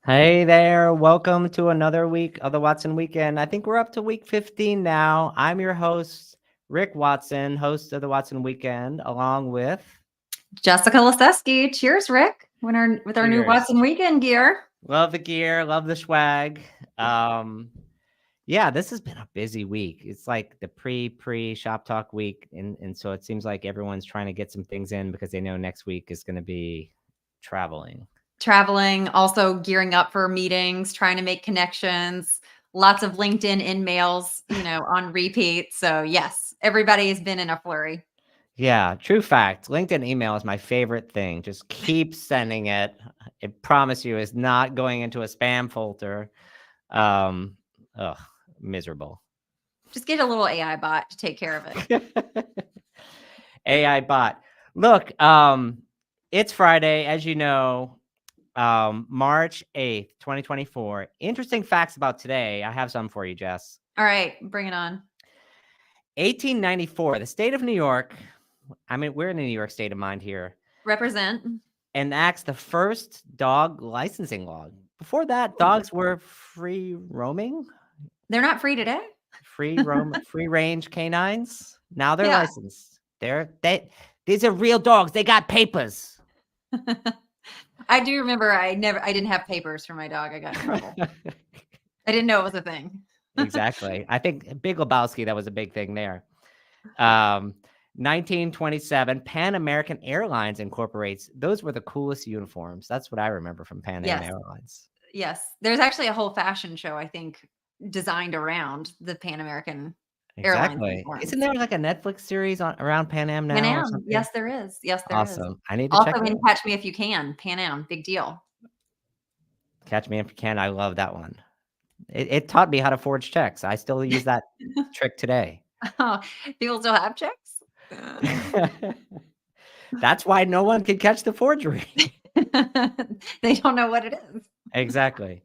Hey there, welcome to another week of the Watson Weekend. I think we're up to week 15 now. I'm your host, Rick Watson, host of the Watson Weekend, along with Jessica Liseski. Cheers, Rick. With our new Cheers. Watson weekend gear. Love the gear, love the swag. Yeah, this has been a busy week. It's like the pre shop talk week, and so it seems like everyone's trying to get some things in because they know next week is going to be traveling. Traveling, also gearing up for meetings, trying to make connections, lots of LinkedIn in mails, on repeat. So yes, everybody has been in a flurry. Yeah, true fact. LinkedIn email is my favorite thing. Just keep sending it. I promise you, it's not going into a spam folder. Um, ugh, miserable. Just get a little AI bot to take care of it. AI bot. Look, it's Friday, as you know, March 8th, 2024. Interesting facts about today. I have some for you, Jess. All right, bring it on. 1894, the state of New York. I mean, we're in a New York state of mind here. Represent. Enacts the first dog licensing law. Before that, dogs were free roaming, They're not free today. free range canines. Now they're Yeah. licensed. These are real dogs. They got papers. I do remember I didn't have papers for my dog. I got in trouble. I didn't know it was a thing. Exactly. I think Big Lebowski, that was a big thing there. 1927, Pan American Airlines incorporates. Those were the coolest uniforms. That's what I remember from Pan Am Yes. Airlines. Yes. There's actually a whole fashion show, I think, designed around the Pan American Airlines Exactly. Isn't uniforms. there like a Netflix series around Pan Am Pan now or Am. something? Yes, there is. Yes, there is. Awesome. I need to check Also it in out. Catch Me If You Can, Pan Am, big deal. Catch Me If You Can. I love that one. It taught me how to forge checks. I still use that trick today. Oh, people still have checks? That's why no one can catch the forgery. They don't know what it is. Exactly.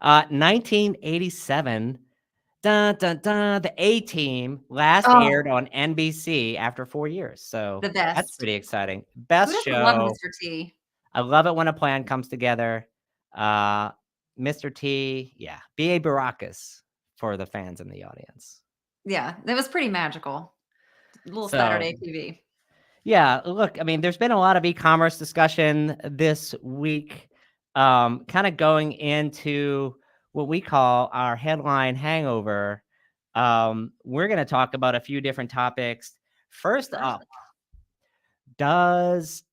1987, dun, dun, dun, the A-Team last Oh, aired on NBC after 4 years. So the that's best. pretty exciting. Who Best doesn't love show. Mr. T? I love it when a plan comes together. Uh, Mr. T, yeah, B.A. Baracus for the fans in the audience. Yeah, that was pretty magical. Little So, Saturday TV. yeah, look, I mean, there's been a lot of e-commerce discussion this week, kind of going into what we call our headline hangover. We're going to talk about a few different topics. First First. up, does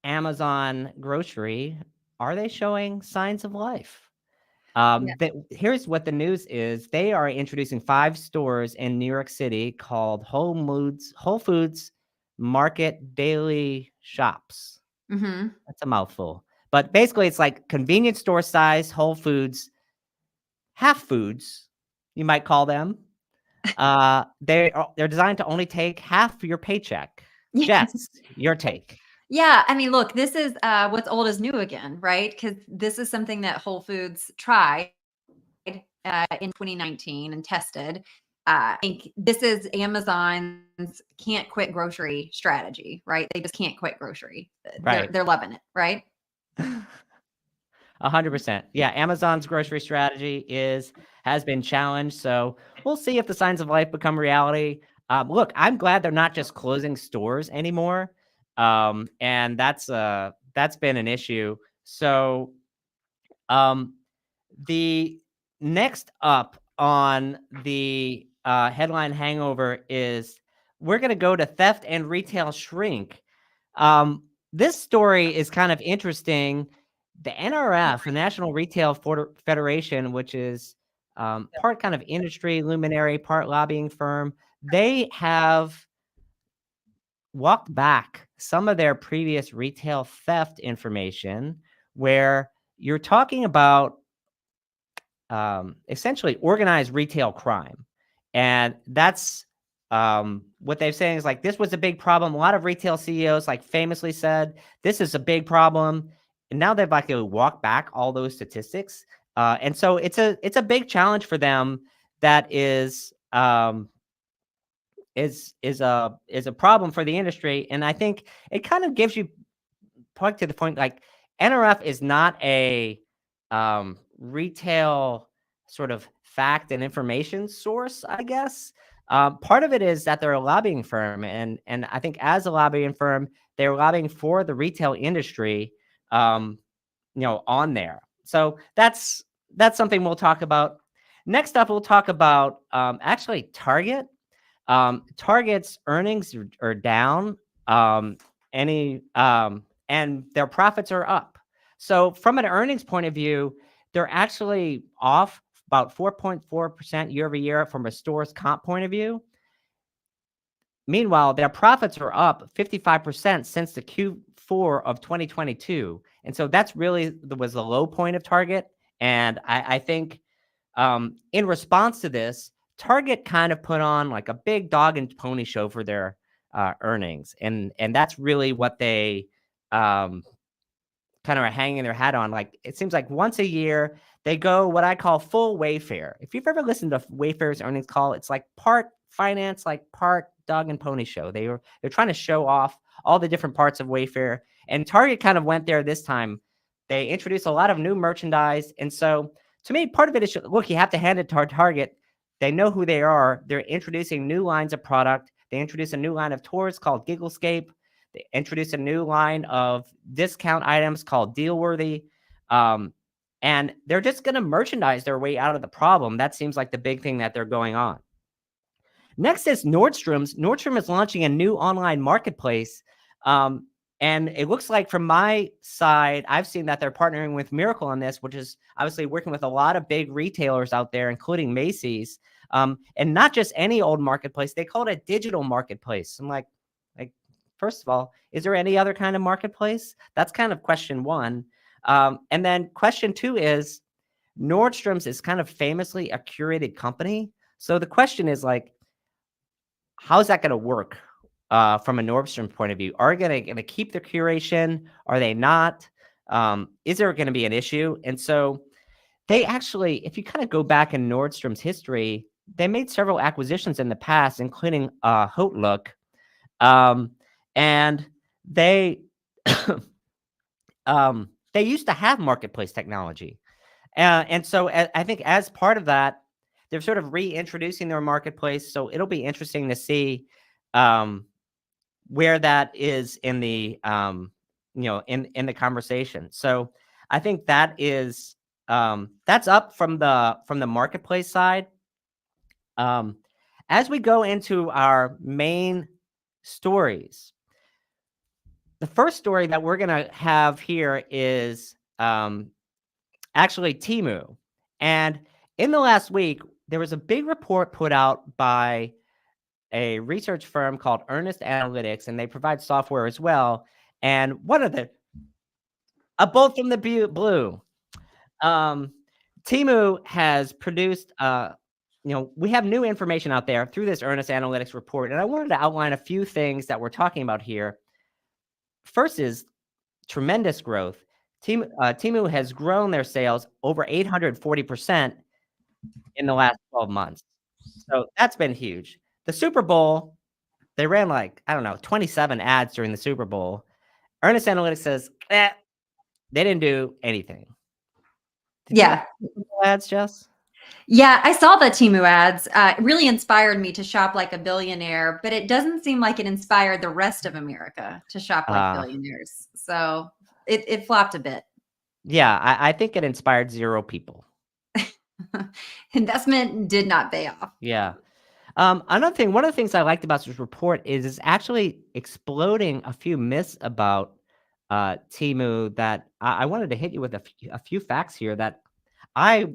Amazon grocery, are they showing signs of life? Yeah. Here's what the news is. They are introducing 5 stores in New York City called Whole Foods Market Daily Shops. Mhm. That's a mouthful. But basically, it's like convenience store size Whole Foods, half foods, you might call them. They're designed to only take half your paycheck. Jess, your take. Yeah, I mean, look, this is what's old is new again, right? Because this is something that Whole Foods tried in 2019 and tested. I think this is Amazon's can't quit grocery strategy, right? They just can't quit grocery. They're Right. they're loving it, right? 100%. Yeah, Amazon's grocery strategy has been challenged, so we'll see if the signs of life become reality. Look, I'm glad they're not just closing stores anymore, and that's been an issue. So, the next up on the headline hangover is we're going to go to theft and retail shrink. This story is kind of interesting. The NRF, the National Retail Federation, which is part kind of industry luminary, part lobbying firm, they have walked back some of their previous retail theft information where you're talking about essentially organized retail crime. And that's what they're saying is like, this was a big problem. A lot of retail CEOs like famously said, this is a big problem. And now they've like walked back all those statistics. And so it's a big challenge for them that is a problem for the industry. And I think it kind of gives you point to the point like NRF is not a retail sort of fact and information source, I guess. Part of it is that they're a lobbying firm, and I think as a lobbying firm, they're lobbying for the retail industry, on there. So that's something we'll talk about. Next up, we'll talk about actually Target. Target's earnings are down, um, and their profits are up. So from an earnings point of view, they're actually off about 4.4% year over year from a store's comp point of view. Meanwhile, their profits are up 55% since the Q4 of 2022. And so that's really was the low point of Target. And I think in response to this, Target kind of put on like a big dog and pony show for their earnings. And that's really what they kind of are hanging their hat on. Like it seems like once a year they go what I call full Wayfair. If you've ever listened to Wayfair's earnings call, it's like part finance, like part dog and pony show. They're trying to show off all the different parts of Wayfair, and Target kind of went there this time. They introduced a lot of new merchandise, and so to me, part of it is look, you have to hand it to Target. They know who they are. They're introducing new lines of product. They introduced a new line of tours called Gigglescape. They introduced a new line of discount items called Dealworthy. And they're just going to merchandise their way out of the problem. That seems like the big thing that they're going on. Next is Nordstrom's. Nordstrom is launching a new online marketplace. And it looks like from my side, I've seen that they're partnering with Miracle on this, which is obviously working with a lot of big retailers out there, including Macy's. And not just any old marketplace. They call it a digital marketplace. I'm like, first of all, is there any other kind of marketplace? That's kind of question one. And then question two is Nordstrom's is kind of famously a curated company. So the question is like, how's that going to work from a Nordstrom point of view? Are they going to keep the curation? Are they not? Is there going to be an issue? And so they actually, if you kind of go back in Nordstrom's history, they made several acquisitions in the past, including Hotlook. And they they used to have marketplace technology. And so I think as part of that, they're sort of reintroducing their marketplace. So it'll be interesting to see where that is in the in the conversation. So I think that is that's up from the marketplace side. As we go into our main stories, the first story that we're going to have here is actually Temu. And in the last week, there was a big report put out by a research firm called Earnest Analytics, and they provide software as well. And one of a bolt from the blue. Temu has produced, we have new information out there through this Earnest Analytics report. And I wanted to outline a few things that we're talking about here. First is tremendous growth. Temu has grown their sales over 840% in the last 12 months. So that's been huge. The Super Bowl, they ran 27 ads during the Super Bowl. Earnest Analytics says, they didn't do anything. Did you ads, Jess? Yeah, I saw the Temu ads. It really inspired me to shop like a billionaire, but it doesn't seem like it inspired the rest of America to shop like billionaires. So it flopped a bit. Yeah, I think it inspired 0 people. Investment did not pay off. Yeah. Another thing, one of the things I liked about this report is it's actually exploding a few myths about Temu that I wanted to hit you with a few facts here that I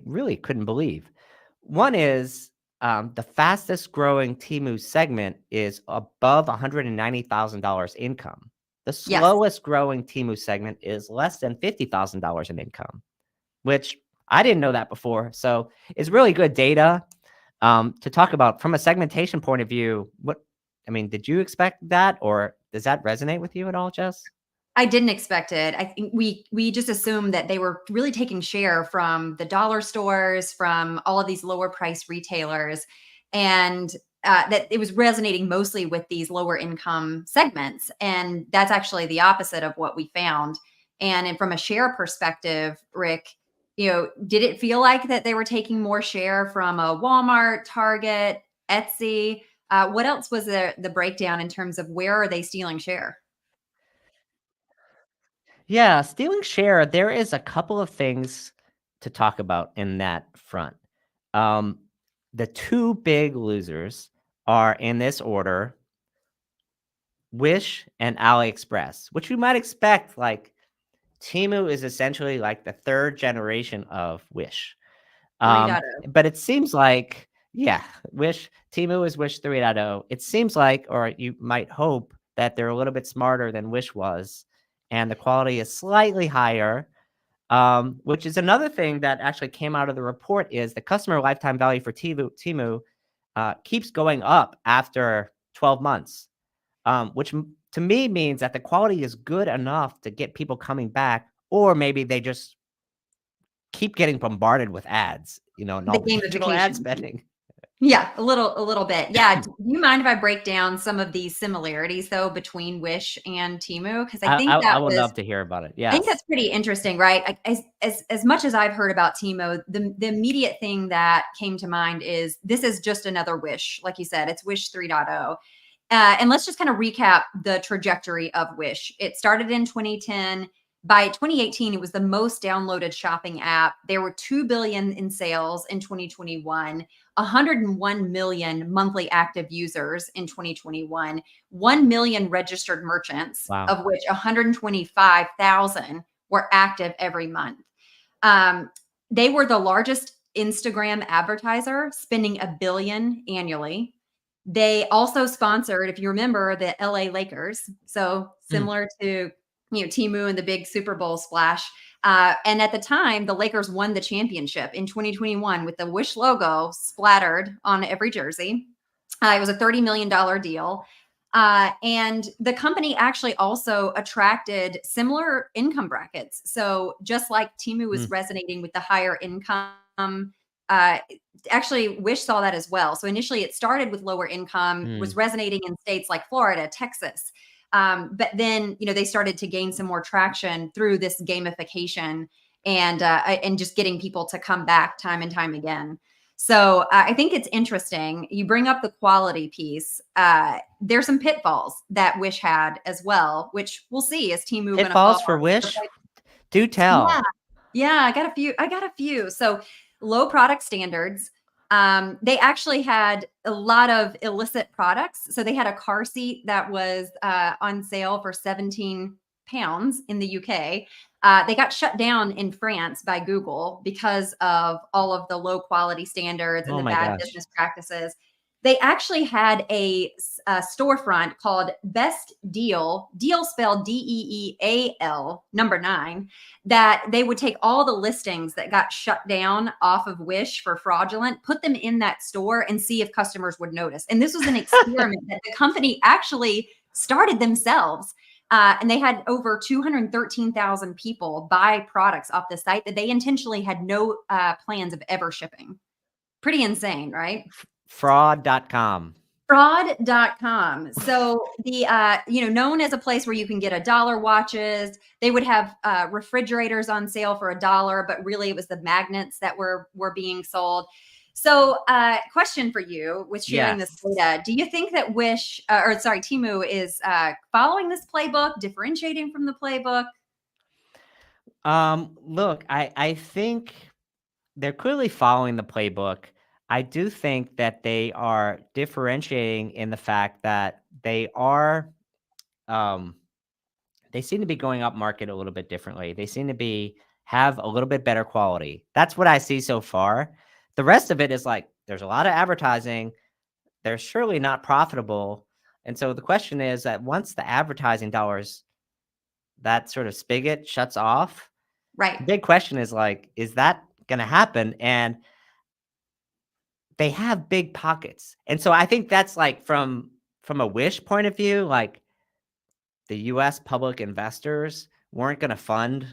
really couldn't believe. One is the fastest growing Temu segment is above $190,000 income. The slowest growing Temu segment is less than $50,000 in income, which I didn't know that before. So it's really good data to talk about from a segmentation point of view. Did you expect that, or does that resonate with you at all, Jess? I didn't expect it. I think we just assumed that they were really taking share from the dollar stores, from all of these lower price retailers, and that it was resonating mostly with these lower income segments. And that's actually the opposite of what we found. And from a share perspective, Rick, did it feel like that they were taking more share from a Walmart, Target, Etsy? What else was the breakdown in terms of where are they stealing share? Yeah, stealing share, there is a couple of things to talk about in that front. Um, the two big losers are in this order: Wish and AliExpress, which you might expect. Like, Temu is essentially like the third generation of Wish. 3.0. But it seems like, yeah, Temu is Wish 3.0. It seems like, or you might hope, that they're a little bit smarter than Wish was, and the quality is slightly higher. Which is another thing that actually came out of the report, is the customer lifetime value for Temu keeps going up after 12 months, which to me means that the quality is good enough to get people coming back, or maybe they just keep getting bombarded with ads, and The all the digital ad gamification. spending. Yeah, a little bit. Yeah. Do you mind if I break down some of these similarities though between Wish and Temu? Because I I, think I, I that would was love to hear about it. I think Yes. that's pretty interesting, right? As much as I've heard about Timo, the immediate thing that came to mind is this is just another Wish. Like you said, it's Wish 3.0. And let's just kind of recap the trajectory of Wish. It started in 2010. By 2018, it was the most downloaded shopping app. There were 2 billion in sales in 2021, 101 million monthly active users in 2021, 1 million registered merchants, Wow. of which 125,000 were active every month. They were the largest Instagram advertiser, spending $1 billion annually. They also sponsored, if you remember, the LA Lakers. So Mm. similar to Temu and the big Super Bowl splash. And at the time, the Lakers won the championship in 2021 with the Wish logo splattered on every jersey. It was a $30 million deal. And the company actually also attracted similar income brackets. So just like Temu was Mm. resonating with the higher income, uh, actually Wish saw that as well. So initially it started with lower income, was Mm. resonating in states like Florida, Texas. But then, they started to gain some more traction through this gamification and just getting people to come back time and time again. So I think it's interesting. You bring up the quality piece. There's some pitfalls that Wish had as well, which we'll see is Temu going to follow. Pitfalls for Wish? Do Yeah, tell. yeah, I got a few. So low product standards. They actually had a lot of illicit products. So they had a car seat that was on sale for 17 pounds in the UK. They got shut down in France by Google because of all of the low quality standards and Oh the my bad gosh. business practices. They actually had a storefront called Best Deal spelled DEEAL, number 9, that they would take all the listings that got shut down off of Wish for fraudulent, put them in that store and see if customers would notice. And this was an experiment that the company actually started themselves. And they had over 213,000 people buy products off the site that they intentionally had no plans of ever shipping. Pretty insane, right? Fraud.com. Fraud.com. So the known as a place where you can get $1 watches. They would have refrigerators on sale for $1, but really it was the magnets that were being sold. So question for you with sharing this Yes. data. Do you think that Temu is following this playbook, differentiating from the playbook? Look, I think they're clearly following the playbook. I do think that they are differentiating in the fact that um, they seem to be going up market a little bit differently. They seem to have a little bit better quality. That's what I see so far. The rest of it is like, there's a lot of advertising. They're surely not profitable. And so the question is that once the advertising dollars, that sort of spigot shuts off, Right. the big question is like, is that going to happen? And they have big pockets. And so I think that's like from a Wish point of view, like, the US public investors weren't going to fund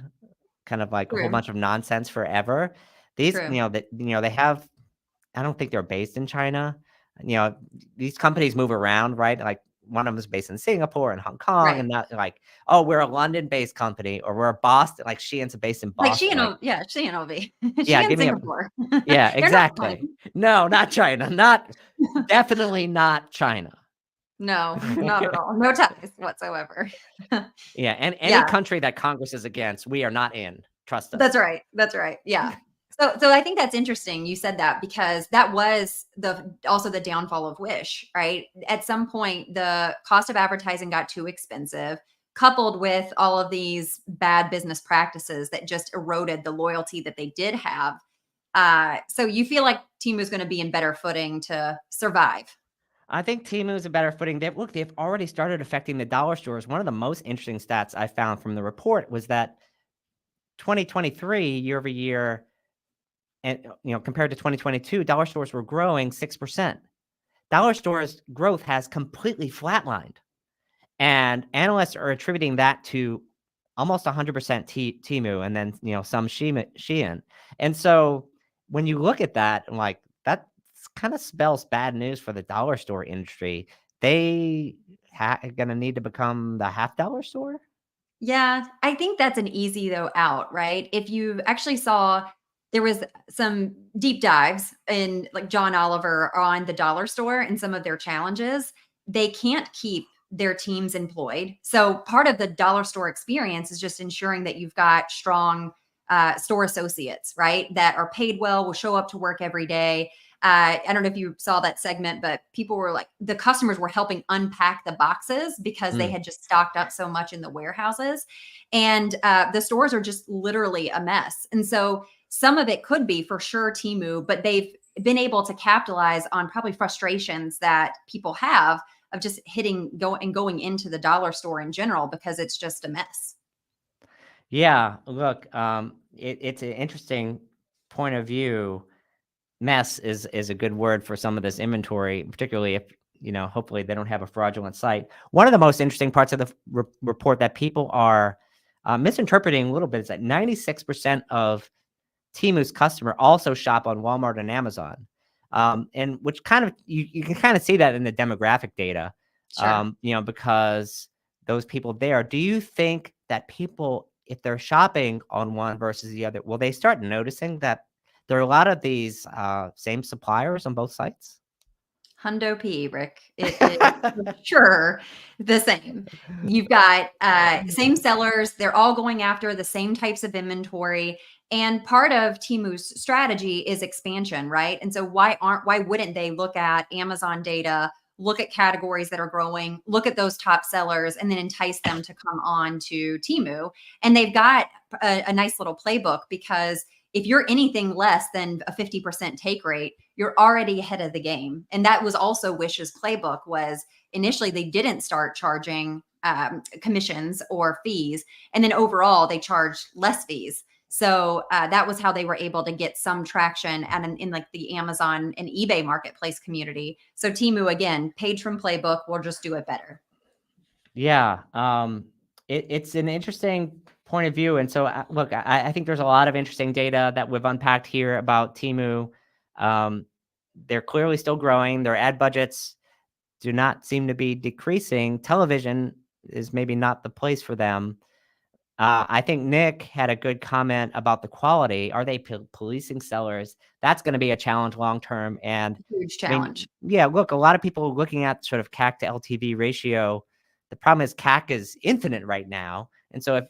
kind of like a whole True. bunch of nonsense forever. These, True. they I don't think they're based in China. You know, these companies move around, right? Like, one of them is based in Singapore and Hong Kong, Right. and not like, oh, we're a London-based company, or we're a Boston, like Shein's based in Like Boston. Like, Shein will be. yeah, Shein give me a, Singapore. yeah, They're not exactly. China. No, not China. Definitely not China. No, not at all. No ties whatsoever. Yeah, and any Yeah. country that Congress is against, we are not in. Trust us. That's right. That's right. Yeah. So I think that's interesting. You said that because that was also the downfall of Wish, right? At some point, the cost of advertising got too expensive, coupled with all of these bad business practices that just eroded the loyalty that they did have. So you feel like Temu is going to be in better footing to survive. I think Temu is a better footing. They've already started affecting the dollar stores. One of the most interesting stats I found from the report was that 2023 year over year, and compared to 2022, dollar stores were growing 6%. Dollar stores growth has completely flatlined, and analysts are attributing that to almost 100% Temu, and then some Shein. And so when you look at that, like, that kind of spells bad news for the dollar store industry. They going to need to become the half dollar store. Yeah, I think that's an easy though out, right? If you actually saw there was some deep dives in like John Oliver on the dollar store and some of their challenges, they can't keep their teams employed. So part of the dollar store experience is just ensuring that you've got strong store associates, right? That are paid well, will show up to work every day. I don't know if you saw that segment, but people were like, the customers were helping unpack the boxes because they had just stocked up so much in the warehouses. And the stores are just literally a mess. And so some of it could be for sure Temu, but they've been able to capitalize on probably frustrations that people have of just going into the dollar store in general because it's just a mess. Yeah, look, it's an interesting point of view. Mess is a good word for some of this inventory, particularly if, hopefully they don't have a fraudulent site. One of the most interesting parts of the report that people are misinterpreting a little bit is that 96% of Temu's customer also shop on Walmart and Amazon. And which kind of, you can kind of see that in the demographic data, Sure. because those people there, do you think that people, if they're shopping on one versus the other, will they start noticing that there are a lot of these same suppliers on both sites? Hundo P, Rick. It is for sure the same. You've got same sellers. They're all going after the same types of inventory. And part of Temu's strategy is expansion, right? And so why wouldn't they look at Amazon data, look at categories that are growing, look at those top sellers, and then entice them to come on to Temu? And they've got a nice little playbook because if you're anything less than a 50% take rate, you're already ahead of the game. And that was also Wish's playbook. Was initially they didn't start charging commissions or fees, and then overall they charged less fees. So that was how they were able to get some traction and in like the Amazon and eBay marketplace community. So Temu, again, page from playbook, we'll just do it better. Yeah, it's an interesting point of view. And so, look, I think there's a lot of interesting data that we've unpacked here about Temu. They're clearly still growing. Their ad budgets do not seem to be decreasing. Television is maybe not the place for them. I think Nick had a good comment about the quality. Are they policing sellers? That's going to be a challenge long term. And Huge I mean, challenge. yeah, look, a lot of people are looking at sort of CAC to LTV ratio. The problem is CAC is infinite right now. And so if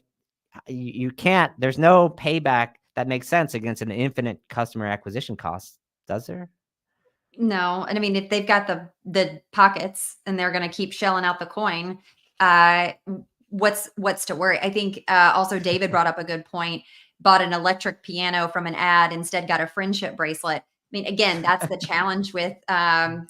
you can't, there's no payback that makes sense against an infinite customer acquisition cost, does there? No, and I mean, if they've got the pockets and they're going to keep shelling out the coin, uh, what's to worry? I think also David brought up a good point. Bought an electric piano from an ad, instead got a friendship bracelet. I mean, again, that's the challenge with. I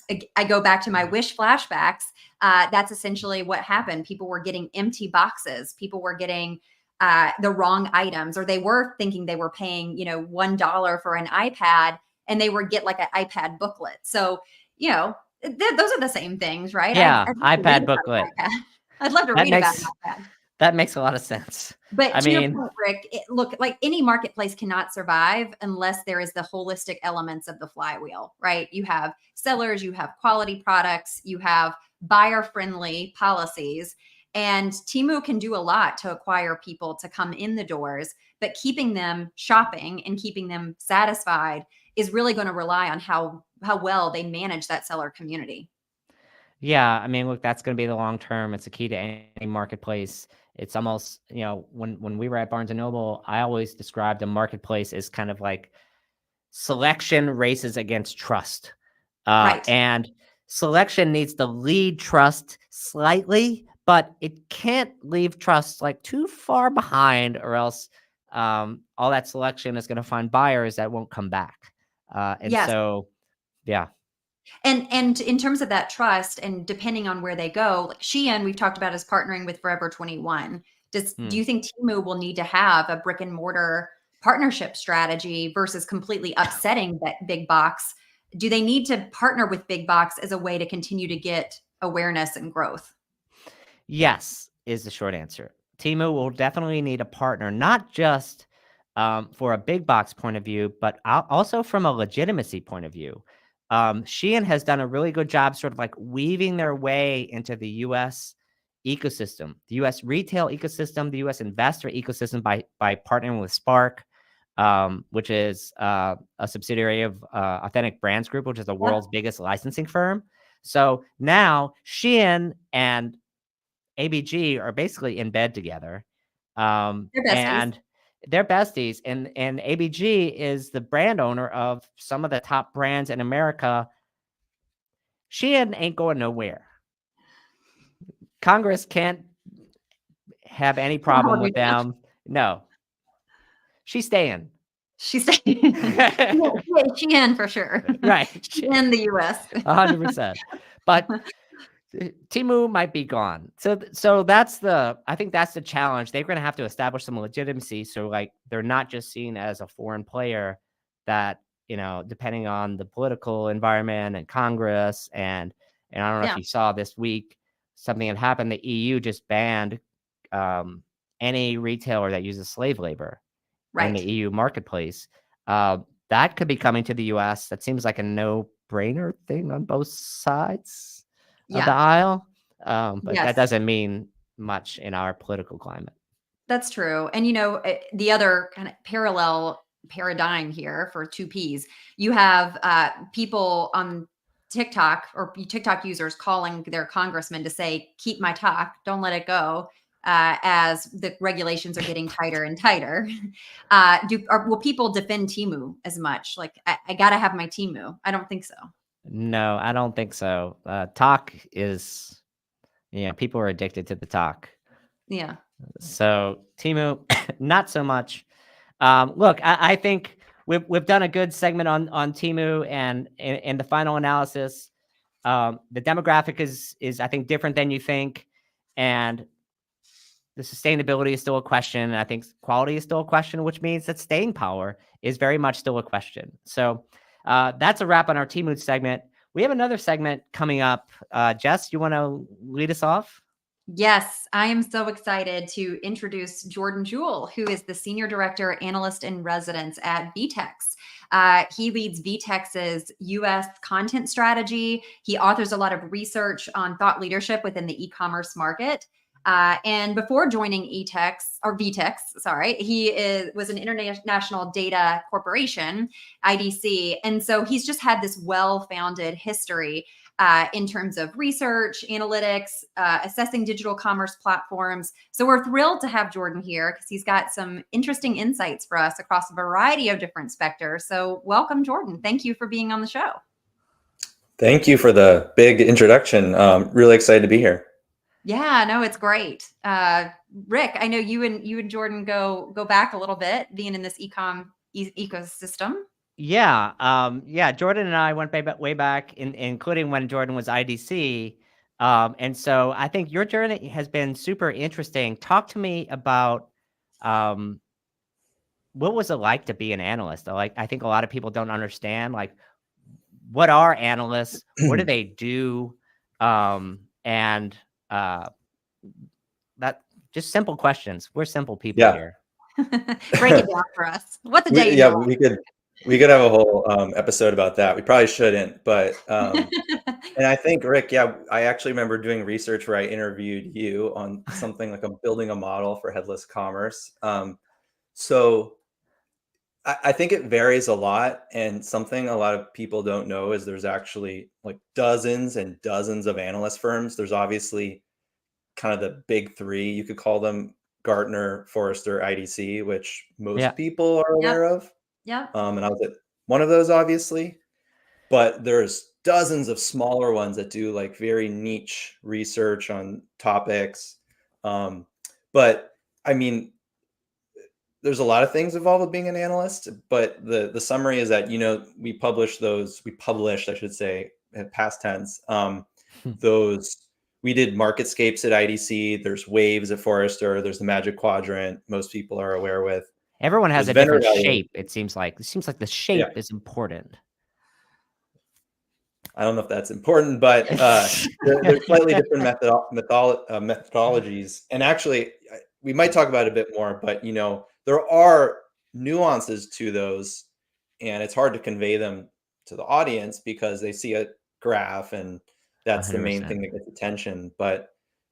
go back to my Wish flashbacks. That's essentially what happened. People were getting empty boxes. People were getting the wrong items, or they were thinking they were paying, $1 for an iPad, and they would get like an iPad booklet. So, those are the same things, right? Yeah, I'd love to read iPad about booklet. an iPad. I'd love to That read about makes an iPad. That makes a lot of sense. But I to your mean, point, Rick, look, like any marketplace cannot survive unless there is the holistic elements of the flywheel, right? You have sellers, you have quality products, you have buyer friendly policies. And Temu can do a lot to acquire people to come in the doors, but keeping them shopping and keeping them satisfied is really going to rely on how well they manage that seller community. yeah, I mean, look, that's going to be the long term. It's a key to any marketplace. It's almost, when we were at Barnes and Noble, I always described a marketplace as kind of like selection races against trust. Right. And selection needs to lead trust slightly, but it can't leave trust like too far behind, or else all that selection is going to find buyers that won't come back. And Yes. so, yeah. And in terms of that trust, and depending on where they go, like Shein, we've talked about, is partnering with Forever 21. Do you think Temu will need to have a brick and mortar partnership strategy versus completely upsetting that big box? Do they need to partner with big box as a way to continue to get awareness and growth? Yes, is the short answer. Temu will definitely need a partner, not just for a big box point of view, but also from a legitimacy point of view. Shein has done a really good job sort of like weaving their way into the US ecosystem, the US retail ecosystem, the US investor ecosystem by partnering with Spark, which is a subsidiary of Authentic Brands Group, which is the Yep, world's biggest licensing firm. So now Shein and ABG are basically in bed together. they're besties. And they're besties. And ABG is the brand owner of some of the top brands in America. Ain't going nowhere. Congress can't have any Can't problem hold you with down. them. No, she's staying. She's Shein for sure. Right. In the US. 100%. But Temu might be gone. So I think that's the challenge. They're going to have to establish some legitimacy. So like they're not just seen as a foreign player that, depending on the political environment and Congress and I don't know if Yeah, you saw this week, something had happened. The EU just banned any retailer that uses slave labor in the right. EU marketplace. That could be coming to the US. That seems like a no-brainer thing on both sides of the Yeah. aisle. But that Yes. doesn't mean much in our political climate. That's true. And the other kind of parallel paradigm here for two Ps, you have people on TikTok or TikTok users calling their congressman to say, keep my talk, don't let it go, as the regulations are getting tighter and tighter. Will people defend Timu as much? Like, I got to have my Timu. I don't think so. No, I don't think so. Talk is, people are addicted to the talk. Yeah. So Timu, not so much. Look, I think we've done a good segment on Timu, and in the final analysis, the demographic is I think different than you think, and the sustainability is still a question. And I think quality is still a question, which means that staying power is very much still a question. So that's a wrap on our Timu segment. We have another segment coming up. Jess, you want to lead us off? Yes, I am so excited to introduce Jordan Jewell, who is the Senior Director, Analyst in Residence at VTEX. He leads VTEX's US content strategy. He authors a lot of research on thought leadership within the e-commerce market. And before joining VTEX, sorry, was an international data corporation, IDC. And so he's just had this well-founded history in terms of research, analytics, assessing digital commerce platforms. So we're thrilled to have Jordan here because he's got some interesting insights for us across a variety of different specters. So welcome, Jordan. Thank you for being on the show. Thank you for the big introduction. Really excited to be here. Yeah, no, it's great. Rick, I know you and Jordan go back a little bit, being in this ecosystem. Yeah. Jordan and I went way back, including when Jordan was IDC. And so I think your journey has been super interesting. Talk to me about what was it like to be an analyst? Like, I think a lot of people don't understand, like, what are analysts? What do they do? And that Just simple questions. We're simple people Yeah. here. Break it down for us. What's a day in Yeah, your we could have a whole episode about that. We probably shouldn't, but life? and I think Rick, yeah, I actually remember doing research where I interviewed you on something like building a model for headless commerce. So I think it varies a lot, and something a lot of people don't know is there's actually like dozens and dozens of analyst firms. There's obviously kind of the big three, you could call them: Gartner, Forrester, IDC, which Yeah. most people are Yep. aware of. Yep. And I was at one of those, obviously, but there's dozens of smaller ones that do like very niche research on topics. Um, but I mean, there's a lot of things involved with being an analyst, but the summary is that, we published, I should say, in past tense, those. We did marketscapes at IDC. There's waves at Forrester. There's the Magic Quadrant. Most people are aware with. Everyone has There's a vendor different evaluation. shape. It seems like the shape is important. I don't know if that's important, but there's slightly different methodologies. And actually, we might talk about it a bit more, but there are nuances to those, and it's hard to convey them to the audience because they see a graph and that's the main 100%. thing that gets attention. But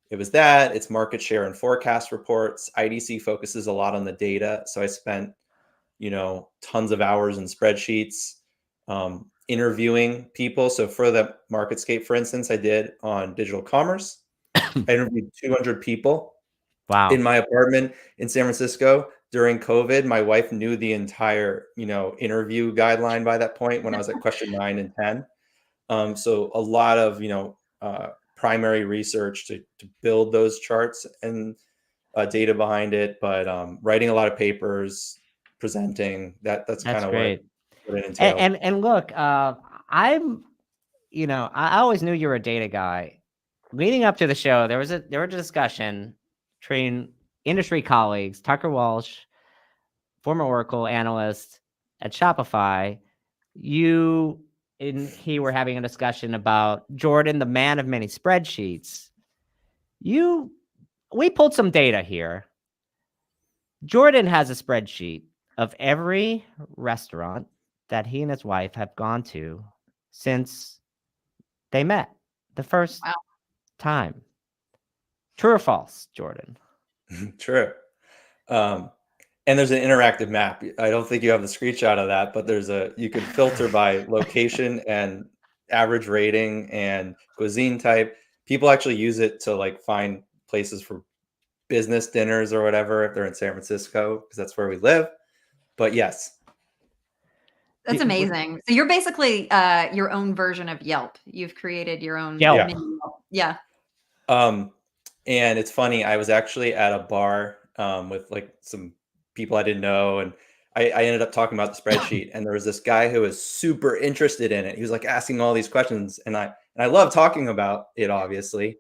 it's market share and forecast reports. IDC focuses a lot on the data. So I spent, tons of hours in spreadsheets, interviewing people. So for the MarketScape, for instance, I did on digital commerce. I interviewed 200 people. Wow. In my apartment in San Francisco during COVID. My wife knew the entire, interview guideline by that point when I was at question 9 and 10. So a lot of, primary research to build those charts and data behind it, but writing a lot of papers, presenting, that's kind of great. what it entailed. And look, I'm, I always knew you were a data guy. Leading up to the show, there was a discussion between industry colleagues, Tucker Walsh, former Oracle analyst at Shopify. You and he were having a discussion about Jordan, the man of many spreadsheets. We pulled some data here. Jordan has a spreadsheet of every restaurant that he and his wife have gone to since they met the first time. True or false, Jordan? True. And there's an interactive map. I don't think you have the screenshot of that, but you can filter by location and average rating and cuisine type. People actually use it to like find places for business dinners or whatever if they're in San Francisco, because that's where we live. But yes. That's amazing. So you're basically your own version of Yelp. You've created your own Yelp. Yeah. And it's funny, I was actually at a bar with like some people I didn't know, and I ended up talking about the spreadsheet, and there was this guy who was super interested in it. He was like asking all these questions, and I love talking about it, obviously.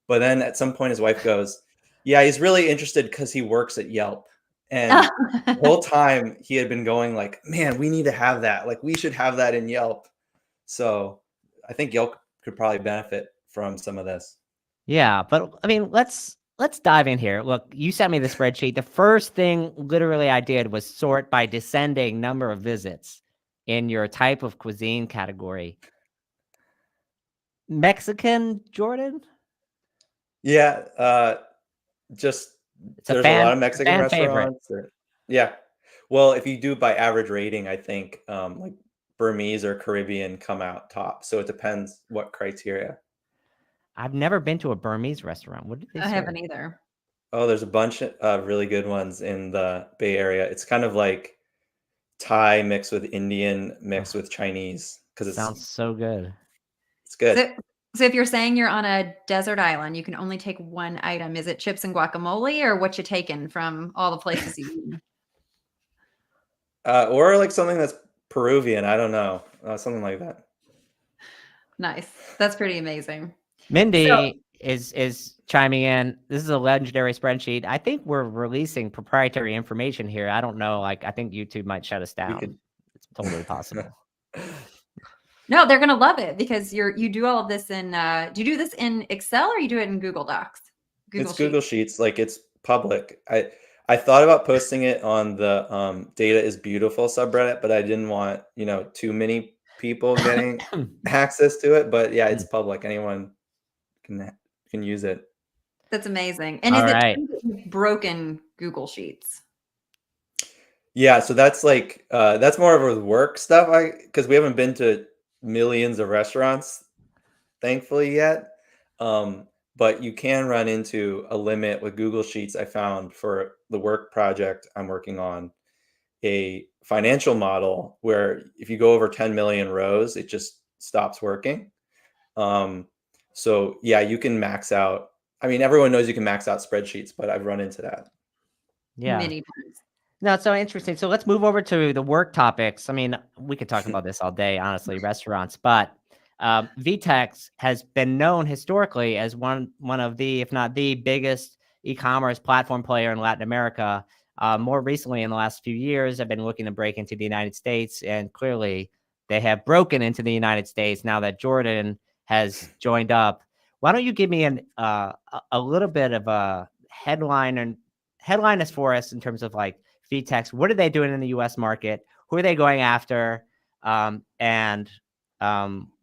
But then at some point his wife goes, yeah, he's really interested because he works at Yelp. And the whole time he had been going like, man, we need to have that. Like, we should have that in Yelp. So I think Yelp could probably benefit from some of this. Yeah, but I mean, let's dive in here. Look, you sent me the spreadsheet. The first thing literally I did was sort by descending number of visits in your type of cuisine category. Mexican, Jordan? Yeah, there's a lot of Mexican restaurants. Yeah. Well, if you do it by average rating, I think like Burmese or Caribbean come out top. So it depends what criteria. I've never been to a Burmese restaurant. What did they serve? I haven't either. Oh, there's a bunch of really good ones in the Bay Area. It's kind of like Thai mixed with Indian mixed with Chinese, because it sounds so good. It's good. So if you're saying you're on a desert island, you can only take one item. Is it chips and guacamole, or what you taking from all the places you've eaten? Or like something that's Peruvian. I don't know. Something like that. Nice. That's pretty amazing. Mindy is chiming in. This is a legendary spreadsheet. I think we're releasing proprietary information here. I don't know. Like, I think YouTube might shut us down. It's totally possible. No, they're gonna love it because you do all of this in. Do you do this in Excel or you do it in Google Docs? Google Sheets. Like, it's public. I thought about posting it on the data is beautiful subreddit, but I didn't want, too many people getting access to it. But yeah, it's public. Anyone can use it. That's amazing. And All is it right. true that you've broken Google Sheets? Yeah, so that's like that's more of a work stuff. Because we haven't been to millions of restaurants, thankfully yet. But you can run into a limit with Google Sheets. I found for the work project I'm working on a financial model where if you go over 10 million rows, it just stops working. So yeah, you can max out. I mean, everyone knows you can max out spreadsheets, but I've run into that. Yeah. Many times. No, it's so interesting. So let's move over to the work topics. I mean, we could talk about this all day, honestly, restaurants, but VTEX has been known historically as one of the, if not the biggest e-commerce platform player in Latin America. More recently, in the last few years, have been looking to break into the United States, and clearly they have broken into the United States now that Jordan has joined up. Why don't you give me a little bit of a headline us for us in terms of like VTEX? What are they doing in the U.S. market? Who are they going after? And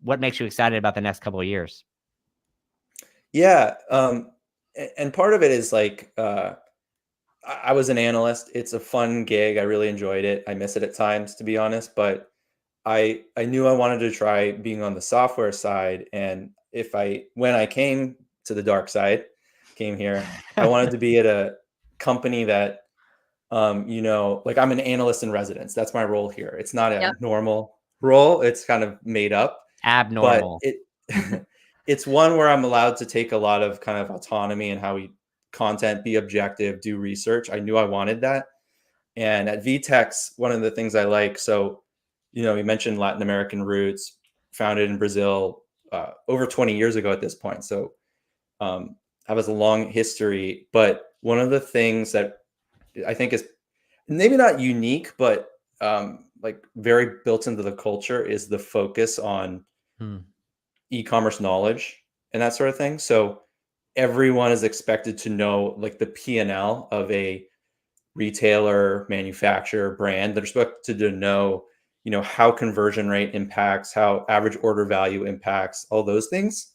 what makes you excited about the next couple of years? Yeah, and part of it is like I was an analyst. It's a fun gig. I really enjoyed it. I miss it at times, to be honest, but I knew I wanted to try being on the software side. And when I came to the dark side, came here, I wanted to be at a company that, like I'm an analyst in residence. That's my role here. It's not a normal role. It's kind of made up, but Abnormal. it's one where I'm allowed to take a lot of kind of autonomy in how we content, be objective, do research. I knew I wanted that. And at VTEX, one of the things I like, so, you mentioned Latin American roots, founded in Brazil over 20 years ago at this point. So I have a long history, but one of the things that I think is maybe not unique, but like very built into the culture is the focus on e-commerce knowledge and that sort of thing. So everyone is expected to know like the P&L of a retailer, manufacturer, brand. They're expected to know, how conversion rate impacts, how average order value impacts, all those things.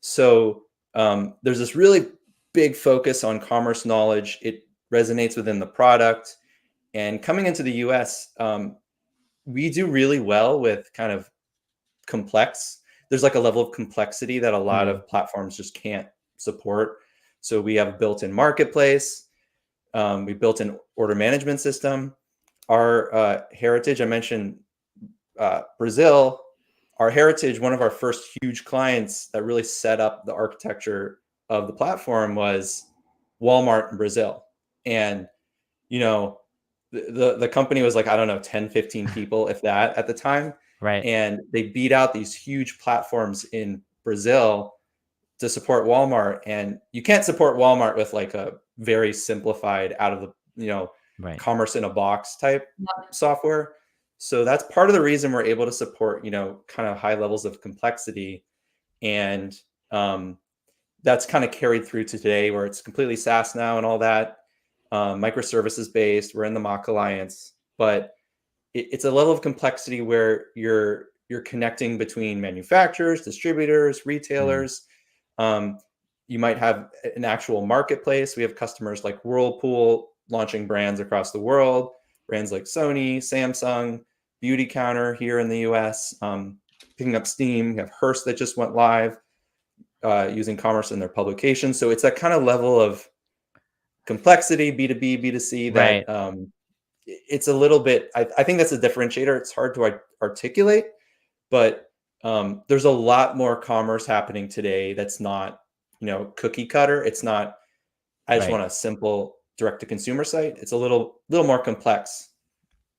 So there's this really big focus on commerce knowledge. It resonates within the product. And coming into the US, we do really well with kind of complex. There's like a level of complexity that a lot of platforms just can't support. So we have a built-in marketplace. We built an order management system. Our heritage, I mentioned Brazil. Our heritage, one of our first huge clients that really set up the architecture of the platform was Walmart in Brazil. And, the company was like, I don't know, 10, 15 people, if that, at the time. Right. And they beat out these huge platforms in Brazil to support Walmart. And you can't support Walmart with like a very simplified out of the, commerce in a box type software. So that's part of the reason we're able to support, kind of high levels of complexity. And that's kind of carried through to today where it's completely SaaS now and all that. Microservices based. We're in the Mock Alliance, but it's a level of complexity where you're connecting between manufacturers, distributors, retailers. You might have an actual marketplace. We have customers like Whirlpool launching brands across the world, brands like Sony, Samsung, Beauty Counter here in the US, picking up steam. We have Hearst that just went live using commerce in their publications. So it's that kind of level of complexity, B2B, B2C, that it's a little bit, I think that's a differentiator. It's hard to articulate, but there's a lot more commerce happening today that's not, cookie cutter. It's not, I just want a simple direct to consumer site. It's a little more complex.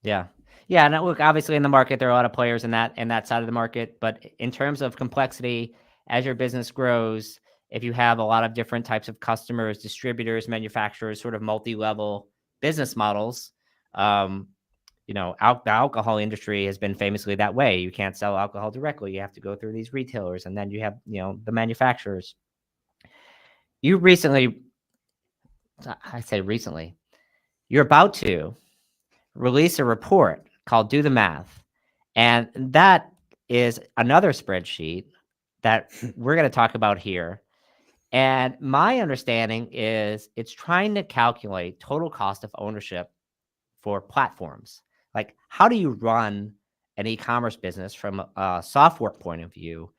Yeah. Yeah. And look, obviously in the market, there are a lot of players in that side of the market, but in terms of complexity, as your business grows, if you have a lot of different types of customers, distributors, manufacturers, sort of multi-level business models, the alcohol industry has been famously that way. You can't sell alcohol directly. You have to go through these retailers, and then you have, the manufacturers. You recently I say recently, you're about to release a report called Do the Math. And that is another spreadsheet that we're going to talk about here. And my understanding is it's trying to calculate total cost of ownership for platforms. Like, how do you run an e-commerce business from a software point of view,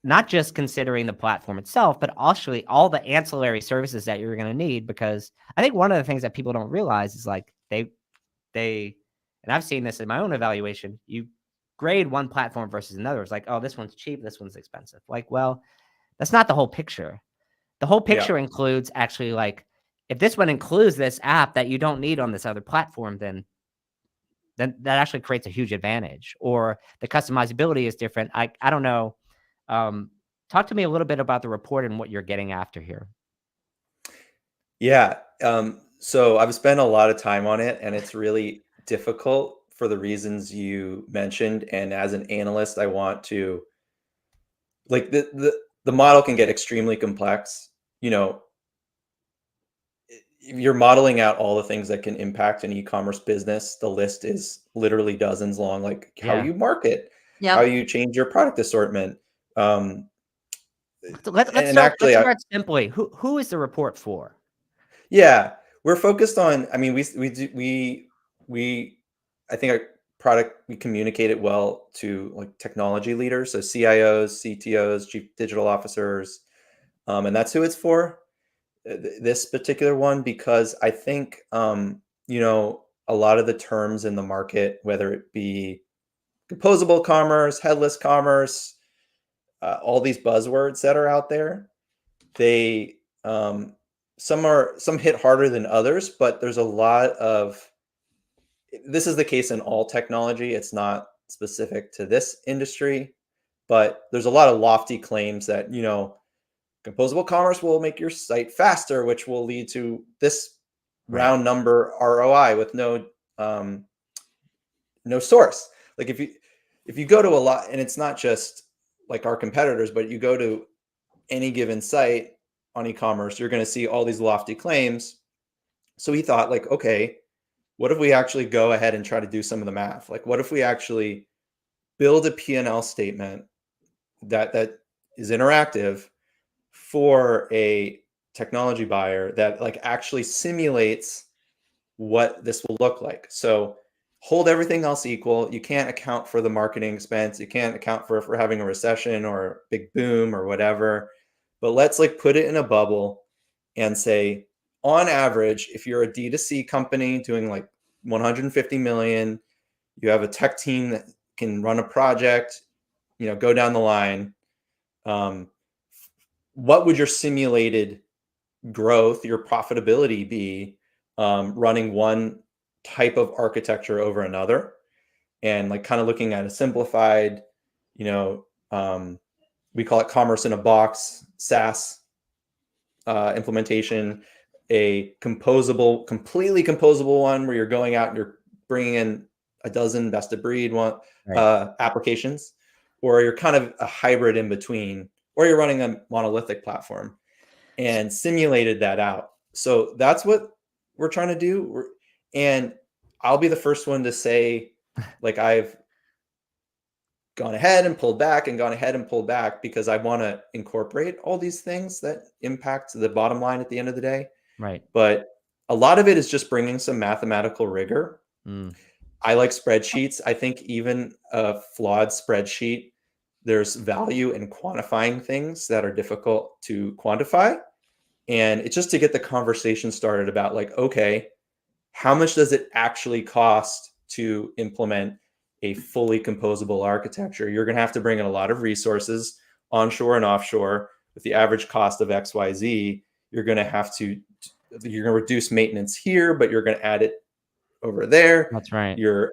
not just considering the platform itself, but actually all the ancillary services that you're going to need? Because I think one of the things that people don't realize is like and I've seen this in my own evaluation, you grade one platform versus another. It's like, oh, this one's cheap, this one's expensive. Like, well, that's not the whole picture. The whole picture includes actually, like, if this one includes this app that you don't need on this other platform, then that actually creates a huge advantage. Or the customizability is different. I don't know. Talk to me a little bit about the report and what you're getting after here. Yeah. So I've spent a lot of time on it, and it's really difficult for the reasons you mentioned. And as an analyst, I want to, like, the model can get extremely complex. You know, if you're modeling out all the things that can impact an e-commerce business, the list is literally dozens long. Like how Yeah. you market, how Yep. you change your product assortment. So let's And start. actually, Let's start simply. Who is the report for? yeah, we're focused on, I mean, we I think our product, we communicate it well to like technology leaders, so CIOs, CTOs, chief digital officers, and that's who it's for. This particular one, because I think, you know, a lot of the terms in the market, whether it be composable commerce, headless commerce, all these buzzwords that are out there, they some hit harder than others, but there's a lot of, this is the case in all technology. It's not specific to this industry, but there's a lot of lofty claims that, you know, composable commerce will make your site faster, which will lead to this Right. round number ROI with um, no source. Like if you go to a lot, and it's not just like our competitors, but you go to any given site on e-commerce, you're going to see all these lofty claims. So he thought, like, okay, what if we actually go ahead and try to do some of the math? Like, what if we actually build a P&L statement that is interactive for a technology buyer that like actually simulates what this will look like. So hold everything else equal. You can't account for the marketing expense. You can't account for if we're having a recession or a big boom or whatever. But let's like put it in a bubble and say, on average, if you're a D2C company doing like 150 million, you have a tech team that can run a project, you know, go down the line. What would your simulated growth, your profitability be running one type of architecture over another? And like kind of looking at a simplified, you know, we call it commerce in a box, SaaS implementation, a composable, completely composable one where you're going out and you're bringing in a dozen best of breed one applications, or you're kind of a hybrid in between, or you're running a monolithic platform, and simulated that out. So that's what we're trying to do. And I'll be the first one to say, like, I've gone ahead and pulled back and gone ahead and pulled back because I want to incorporate all these things that impact the bottom line at the end of the day. Right. But a lot of it is just bringing some mathematical rigor. I like spreadsheets. I think even a flawed spreadsheet, there's value in quantifying things that are difficult to quantify. And it's just to get the conversation started about like, okay, how much does it actually cost to implement a fully composable architecture? You're going to have to bring in a lot of resources onshore and offshore with the average cost of XYZ. You're going to reduce maintenance here, but you're going to add it over there. That's right. Your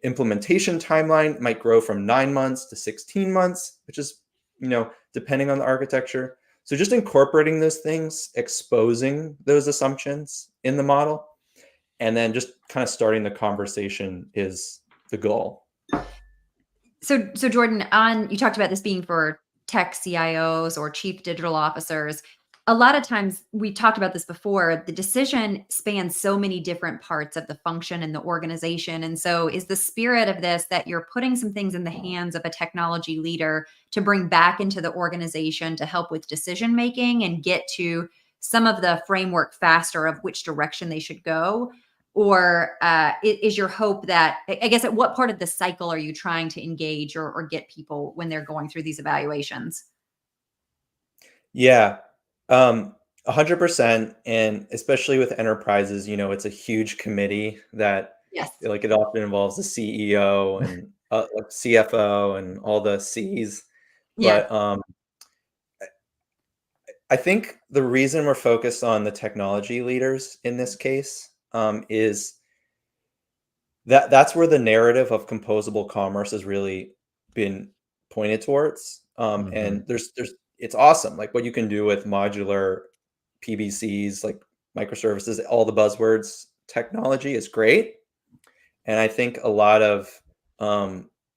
implementation timeline might grow from 9 months to 16 months, which is, you know, depending on the architecture. So just incorporating those things, exposing those assumptions in the model, and then just kind of starting the conversation is the goal. So Jordan, you talked about this being for tech CIOs or chief digital officers. a lot of times we talked about this before, the decision spans so many different parts of the function and the organization. And so is the spirit of this that you're putting some things in the hands of a technology leader to bring back into the organization to help with decision making and get to some of the framework faster of which direction they should go? Or is your hope that, I guess, at what part of the cycle are you trying to engage or get people when they're going through these evaluations? Yeah, 100%. And especially with enterprises, it's a huge committee that Yes. like it often involves the CEO and like CFO and all the C's. Yeah. But I think the reason we're focused on the technology leaders in this case is that's where the narrative of composable commerce has really been pointed towards. Mhm. And there's it's awesome, like what you can do with modular PBCs, like microservices, all the buzzwords. Technology is great, and I think a lot of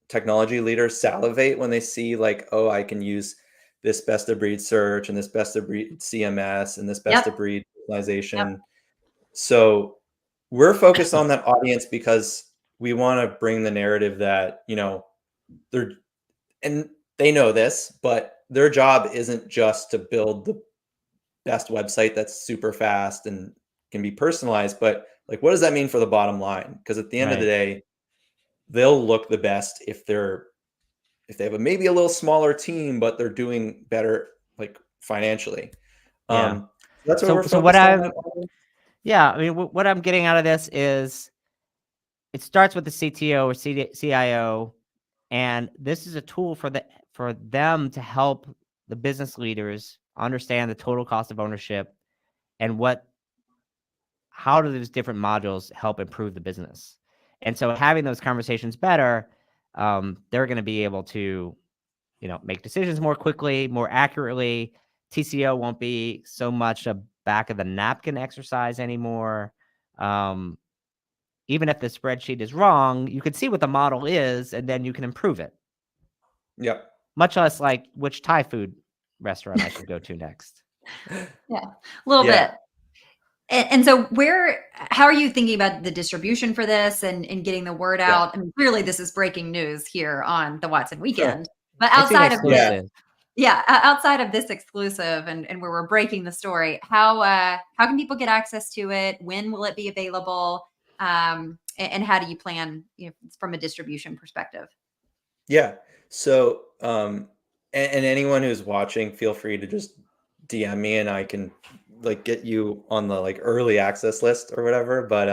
technology leaders salivate when they see like, oh, I can use this best of breed search and this best of breed CMS and this best Yep. of breed Yep. personalization. So we're focused on that audience because we want to bring the narrative that, they're and they know this, but their job isn't just to build the best website that's super fast and can be personalized, but like what does that mean for the bottom line? Because at the end of the Right. day, they'll look the best if they have a maybe a little smaller team, but they're doing better like financially. Yeah. That's what we're So what focused on that I'm audience. yeah, I mean, what I'm getting out of this is it starts with the CTO or CIO, and this is a tool for them to help the business leaders understand the total cost of ownership and how do those different modules help improve the business. And so having those conversations better, they're going to be able to, make decisions more quickly, more accurately. TCO won't be so much a back of the napkin exercise anymore. Um, Even if the spreadsheet is wrong, you can see what the model is, and then you can improve it. Yep. Much less like which Thai food restaurant I should go to next. Yeah. A little Yeah. bit. And so how are you thinking about the distribution for this and getting the word Yeah. out? I mean, clearly this is breaking news here on the Watson Weekend, but It's an outside of this, exclusive. yeah, outside of this exclusive and where we're breaking the story, how can people get access to it? When will it be available? And how do you plan, from a distribution perspective? Yeah. So, and anyone who's watching, feel free to just DM me and I can like get you on the like early access list or whatever. But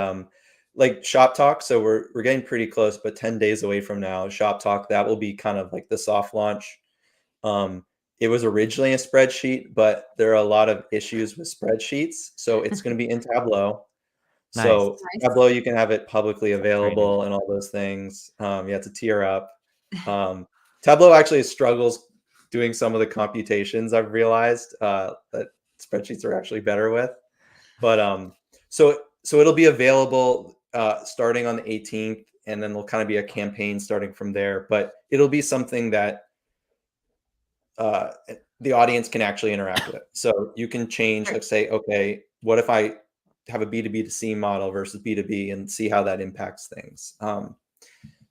like Shop Talk, so we're getting pretty close, but 10 days away from now, Shop Talk, that will be kind of like the soft launch. Um, it was originally a spreadsheet, but there are a lot of issues with spreadsheets. So it's going to be in Tableau. Nice. So Nice. Tableau, you can have it publicly Separated. available and all those things. You have to tier up. Um, Tableau actually struggles doing some of the computations. I've realized that spreadsheets are actually better with. But so it'll be available starting on the 18th, and then there'll kind of be a campaign starting from there. But it'll be something that uh, the audience can actually interact with. So you can change, Sure. like say, okay, what if I have a B2B to C model versus B2B and see how that impacts things. Yeah.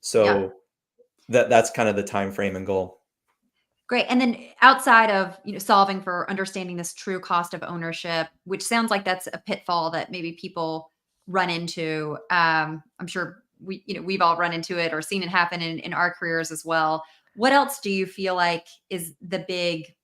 So that's kind of the time frame and goal. Great. And then outside of, solving for understanding this true cost of ownership, which sounds like that's a pitfall that maybe people run into. I'm sure we've all run into it or seen it happen in our careers as well. What else do you feel like is the big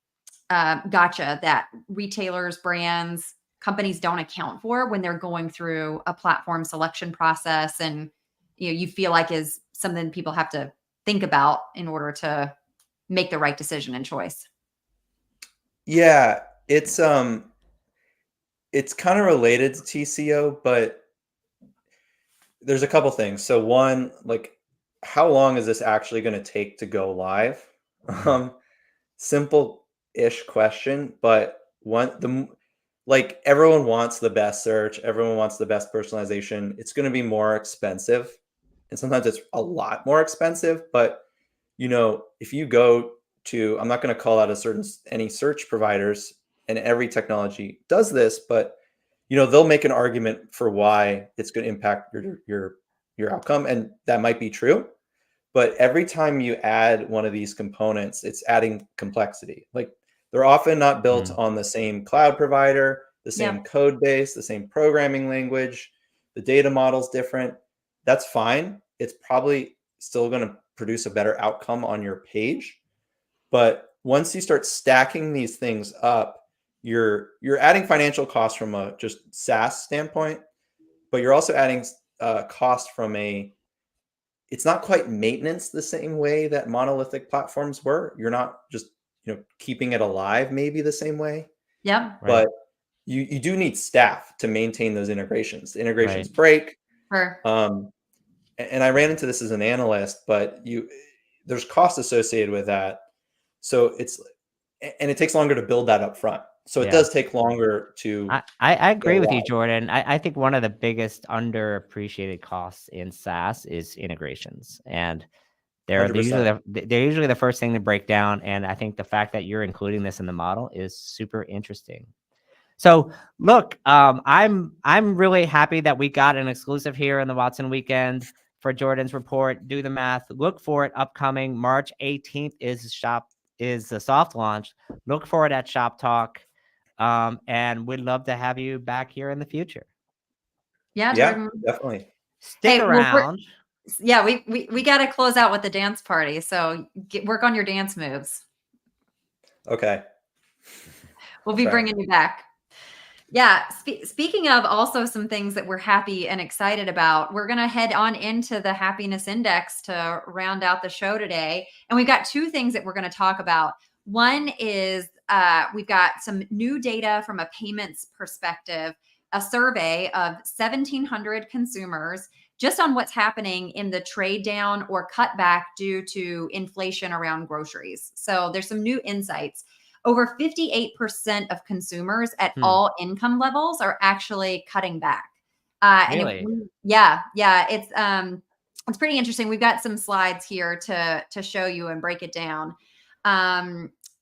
gotcha that retailers, brands, companies don't account for when they're going through a platform selection process, and you feel like is something people have to think about in order to make the right decision and choice? Yeah, it's kind of related to TCO, but there's a couple things. So one, like how long is this actually going to take to go live? Um, simple-ish question, but like everyone wants the best search, everyone wants the best personalization. It's going to be more expensive, and sometimes it's a lot more expensive. But if you go to, I'm not going to call out any search providers, and every technology does this, but they'll make an argument for why it's going to impact your outcome, and that might be true. But every time you add one of these components, it's adding complexity. Like, they're often not built on the same cloud provider, the same code base, the same programming language. The data model's different. That's fine. It's probably still going to produce a better outcome on your page. But once you start stacking these things up, you're adding financial costs from a just SaaS standpoint, but you're also adding cost from it's not quite maintenance the same way that monolithic platforms were. You're not just keeping it alive maybe the same way. Yep. But you do need staff to maintain those integrations. The integrations Right. break. Sure. And I ran into this as an analyst, but there's cost associated with that. So it takes longer to build that up front. So it does take longer to. I agree go with you, live. Jordan. I think one of the biggest underappreciated costs in SaaS is integrations, and they're 100%. usually the first thing to break down. And I think the fact that you're including this in the model is super interesting. So look, I'm really happy that we got an exclusive here in the Watson Weekend for Jordan's report. Do the math. Look for it upcoming. March 18th is the soft launch. Look for it at Shop Talk. And we'd love to have you back here in the future. Yeah, Yeah, Jordan. definitely. Stick around. Yeah, we got to close out with the dance party. So work on your dance moves. Okay. We'll be bringing you back. Yeah. Speaking of also some things that we're happy and excited about, we're going to head on into the happiness index to round out the show today. And we've got two things that we're going to talk about. One is we've got some new data from a payments perspective, a survey of 1,700 consumers just on what's happening in the trade down or cutback due to inflation around groceries. So there's some new insights. Over 58% of consumers at all income levels are actually cutting back. Really? It's pretty interesting. We've got some slides here to show you and break it down.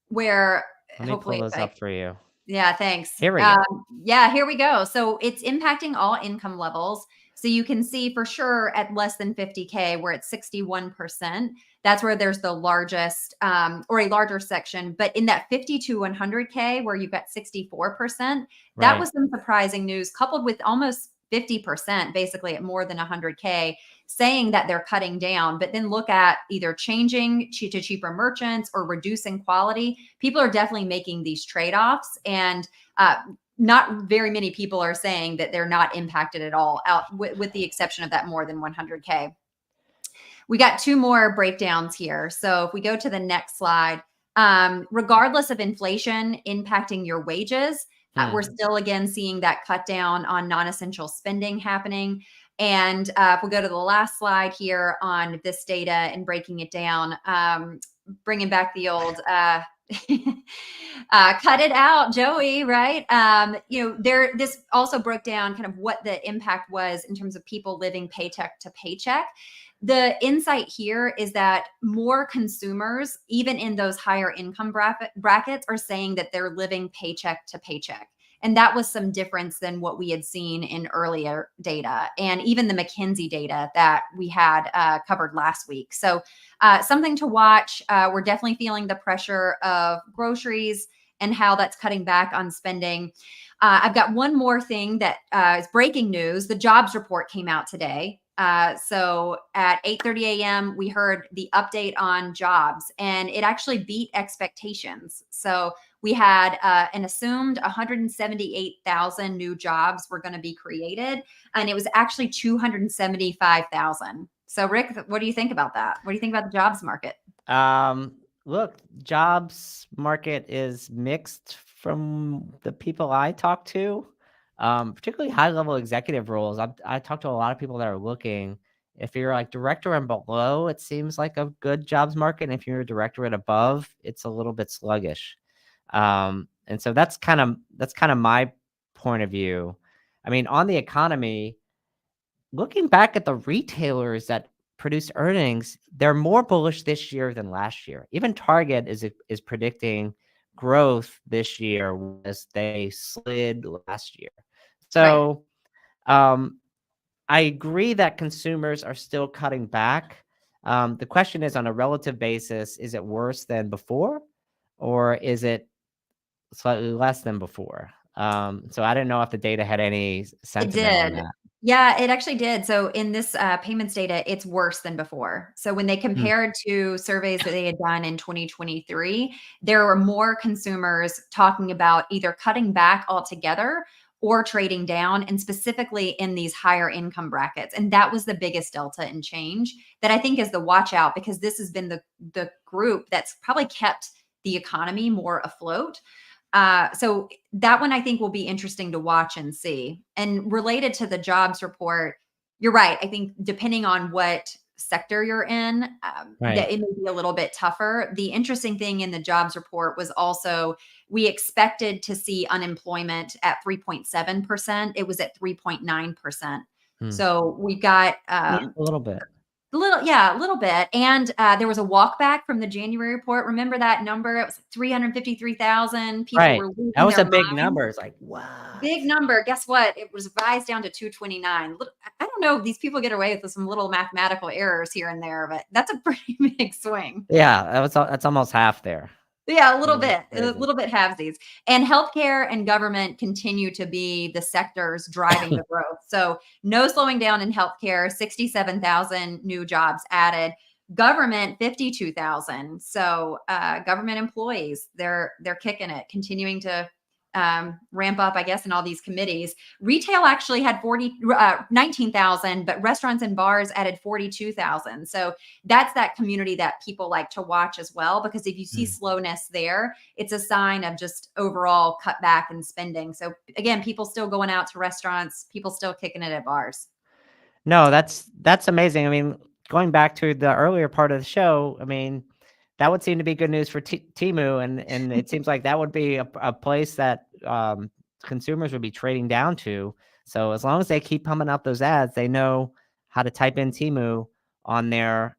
Where Let me pull those up for you. Yeah, thanks. Here we go. Yeah, here we go. So it's impacting all income levels. So you can see for sure at less than 50K, we're at 61%. That's where there's the largest or a larger section. But in that 50 to 100K, where you've got 64%, that was some surprising news, coupled with almost 50%, basically at more than 100K, saying that they're cutting down. But then look at either changing to cheaper merchants or reducing quality. People are definitely making these trade-offs, and not very many people are saying that they're not impacted at all, with the exception of that more than 100K. We got two more breakdowns here. So if we go to the next slide, regardless of inflation impacting your wages, we're still, again, seeing that cut down on non-essential spending happening. And if we go to the last slide here on this data and breaking it down, bringing back the old cut it out, Joey, right? This also broke down kind of what the impact was in terms of people living paycheck to paycheck. The insight here is that more consumers, even in those higher income brackets, are saying that they're living paycheck to paycheck. And that was some difference than what we had seen in earlier data, and even the McKinsey data that we had covered last week. So something to watch. We're definitely feeling the pressure of groceries and how that's cutting back on spending. I've got one more thing that is breaking news. The jobs report came out today. So at 8:30 a.m., we heard the update on jobs, and it actually beat expectations. So we had an assumed 178,000 new jobs were going to be created, and it was actually 275,000. So Rick, what do you think about that? What do you think about the jobs market? Look, jobs market is mixed from the people I talk to. Particularly high-level executive roles. I talked to a lot of people that are looking. If you're like director and below, it seems like a good jobs market. And if you're a director and above, it's a little bit sluggish. And so that's kind of my point of view. I mean, on the economy, looking back at the retailers that produce earnings, they're more bullish this year than last year. Even Target is predicting growth this year was they slid last year. Right. So I agree that consumers are still cutting back. The question is, on a relative basis, is it worse than before, or is it slightly less than before? So I didn't know if the data had any It sentiment on did. that. Yeah, it actually did. So in this payments data, it's worse than before. So when they compared to surveys that they had done in 2023, there were more consumers talking about either cutting back altogether or trading down, and specifically in these higher income brackets. And that was the biggest delta in change that I think is the watch out, because this has been the group that's probably kept the economy more afloat. So that one I think will be interesting to watch and see. And related to the jobs report, you're right. I think depending on what sector you're in, Right. that it may be a little bit tougher. The interesting thing in the jobs report was also we expected to see unemployment at 3.7%. It was at 3.9%. So we got Yeah, a little bit. a little bit. And there was a walk back from the January report. Remember that number? It was 353,000 people Right. were losing That was their a big minds. number. It's like, what? Big number. Guess what? It was revised down to 229. I don't know if these people get away with some little mathematical errors here and there, but that's a pretty big swing. Yeah, that's almost half there. Yeah, a little bit, Crazy. a little bit halvesies. And healthcare and government continue to be the sectors driving the growth. So no slowing down in healthcare, 67,000 new jobs added. Government, 52,000. So government employees, they're kicking it, continuing to ramp up, I guess, in all these committees. Retail actually had 19,000, but restaurants and bars added 42,000. So that's that community that people like to watch as well, because if you see slowness there, it's a sign of just overall cutback in spending. So again, people still going out to restaurants, people still kicking it at bars. No, that's amazing. I mean, going back to the earlier part of the show, I mean, that would seem to be good news for Temu, and it seems like that would be a place that consumers would be trading down to. So as long as they keep pumping out those ads, they know how to type in Temu on their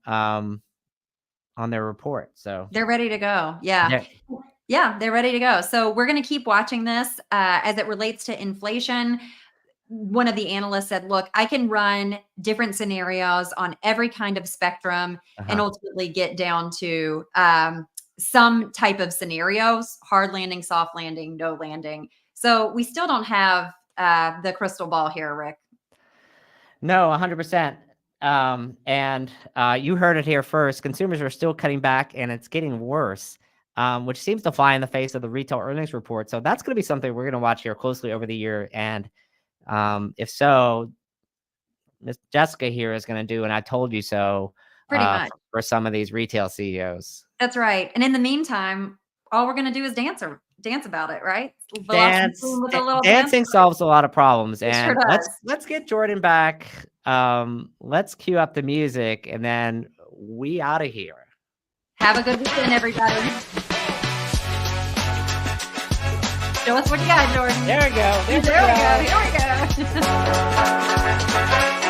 report. So they're ready to go. Yeah. Yeah, they're ready to go. So we're going to keep watching this as it relates to inflation. One of the analysts said, look, I can run different scenarios on every kind of spectrum and ultimately get down to some type of scenarios, hard landing, soft landing, no landing. So we still don't have the crystal ball here, Rick. No, 100%. And you heard it here first. Consumers are still cutting back, and it's getting worse, which seems to fly in the face of the retail earnings report. So that's going to be something we're going to watch here closely over the year. And if so, Miss Jessica here is going to do, and I told you so, pretty much for some of these retail CEOs. That's right. And in the meantime, all we're going to do is dance about it, right? Dancing solves a lot of problems. It And sure let's get Jordan back. Let's cue up the music, and then we out of here. Have a good weekend, everybody. Show us what you got, Jordan. There we go. There we go. Here we go.